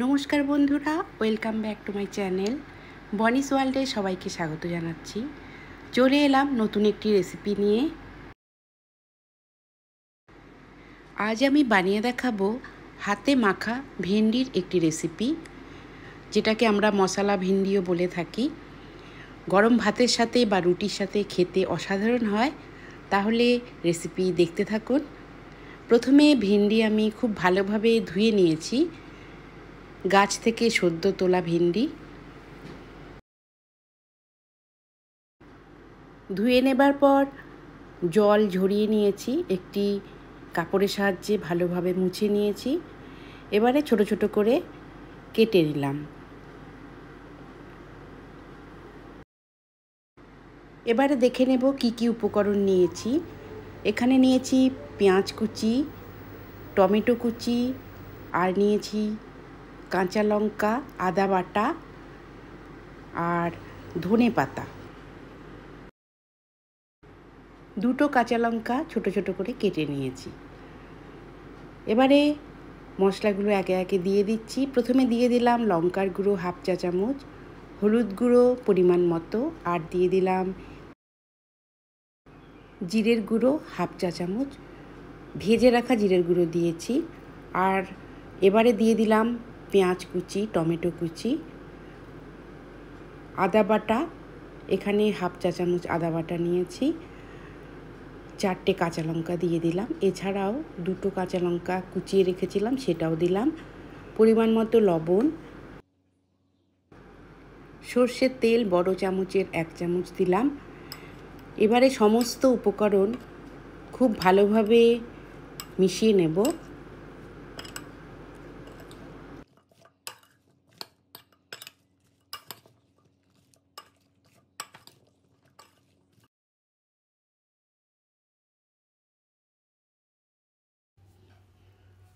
নমস্কার বন্ধুরা, welcome back to my channel বনিস ওয়ার্ল্ডে সবাইকে স্বাগত জানাচ্ছি। চলে এলাম নতুন একটি রেসিপি নিয়ে। আজ আমি বানিয়ে দেখাবো হাতে মাখা ভেন্ডির একটি রেসিপি, যেটাকে আমরা মশলা ভেন্ডিও বলে থাকি। গরম ভাতের সাথে বা রুটির সাথে খেতে অসাধারণ হয়। তাহলে রেসিপি দেখতে থাকুন। প্রথমে ভেন্ডি আমি খুব ভালোভাবে ধুয়ে নিয়েছি, গাছ থেকে সদ্য তোলা ভেন্ডি। ধুয়ে নেবার পর জল ঝরিয়ে নিয়েছি, একটি কাপড়ের সাহায্যে ভালোভাবে মুছে নিয়েছি। এবারে ছোট ছোট করে কেটে নিলাম। এবারে দেখে নেব কি কি উপকরণ নিয়েছি। এখানে নিয়েছি পেঁয়াজ কুচি, টমেটো কুচি, আর নিয়েছি কাঁচা লঙ্কা, আদা বাটা আর ধনে পাতা। দুটো কাঁচা লঙ্কা ছোট ছোট করে কেটে নিয়েছি। এবারে মশলাগুলো একে একে দিয়ে দিচ্ছি। প্রথমে দিয়ে দিলাম লঙ্কার গুঁড়ো হাফ চা চামচ, হলুদ গুঁড়ো পরিমাণ মতো, আর দিয়ে দিলাম জিরের গুঁড়ো হাফ চা চামচ, ভেজে রাখা জিরের গুঁড়ো দিয়েছি। আর এবারে দিয়ে দিলাম পেঁয়াজ কুচি, টমেটো কুচি, আদা বাটা, এখানে হাফ চা চামচ আদা বাটা নিয়েছি, 4টে কাঁচা লঙ্কা দিয়ে দিলাম। এছাড়াও 2টো কাঁচা লঙ্কা কুচিয়ে রেখেছিলাম, সেটাও দিলাম। পরিমাণ মতো লবণ, সর্ষের তেল বড় চামচের 1 চামচ দিলাম। এবারে সমস্ত উপকরণ খুব ভালোভাবে মিশিয়ে নেব।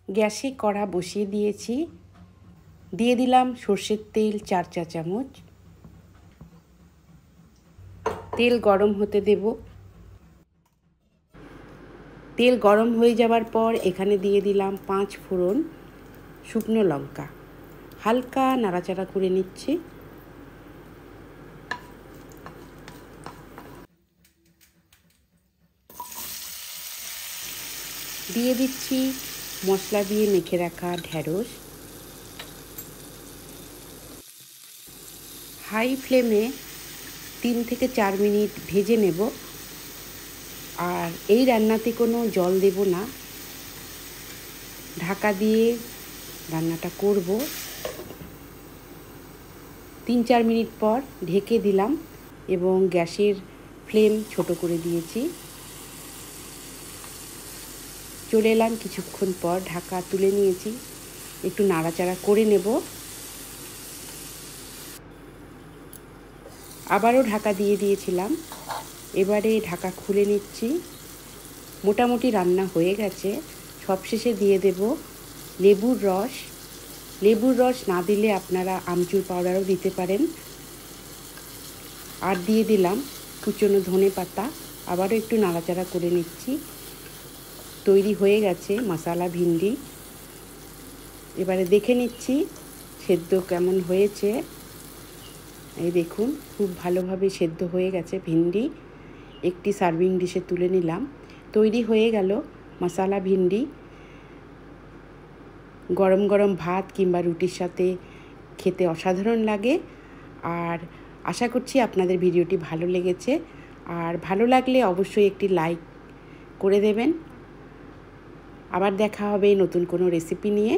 গ্যাসে কড়া বসিয়ে দিয়েছি, দিয়ে দিলাম সর্ষের তেল 4 চা চামচ। তেল গরম হতে দেব। তেল গরম হয়ে যাবার পর এখানে দিয়ে দিলাম 5 ফোড়ন শুকনো লঙ্কা। হালকা নাড়াচাড়া করে নিচ্ছি। দিয়ে দিচ্ছি মশলা দিয়ে মেখে রাখা ঢ্যাঁড়স। হাই ফ্লেমে 3 থেকে 4 মিনিট ভেজে নেব। আর এই রান্নাতে কোনো জল দেব না, ঢাকা দিয়ে রান্নাটা করব। 3-4 মিনিট পর ঢেকে দিলাম এবং গ্যাসের ফ্লেম ছোট করে দিয়েছি। চলে এলাম কিছুক্ষণ পর, ঢাকা তুলে নিয়েছি, একটু নাড়াচাড়া করে নেব। আবারও ঢাকা দিয়ে দিয়েছিলাম, এবারে ঢাকা খুলে নিচ্ছি। মোটামুটি রান্না হয়ে গেছে। সবশেষে দিয়ে দেব লেবুর রস। লেবুর রস না দিলে আপনারা আমচুর পাউডারও দিতে পারেন। আর দিয়ে দিলাম কুচনো ধনে পাতা। আবারও একটু নাড়াচাড়া করে নিচ্ছি। তৈরি হয়ে গেছে মশলা ভিন্ডি। এবারে দেখে নিচ্ছি সেদ্ধ কেমন হয়েছে। এই দেখুন, খুব ভালোভাবে সেদ্ধ হয়ে গেছে ভিন্ডি। একটি সার্ভিং ডিশে তুলে নিলাম। তৈরি হয়ে গেল মশলা ভিন্ডি। গরম গরম ভাত কিংবা রুটির সাথে খেতে অসাধারণ লাগে। আর আশা করছি আপনাদের ভিডিওটি ভালো লেগেছে। আর ভালো লাগলে অবশ্যই একটি লাইক করে দেবেন। আবার দেখা হবে নতুন কোনো রেসিপি নিয়ে।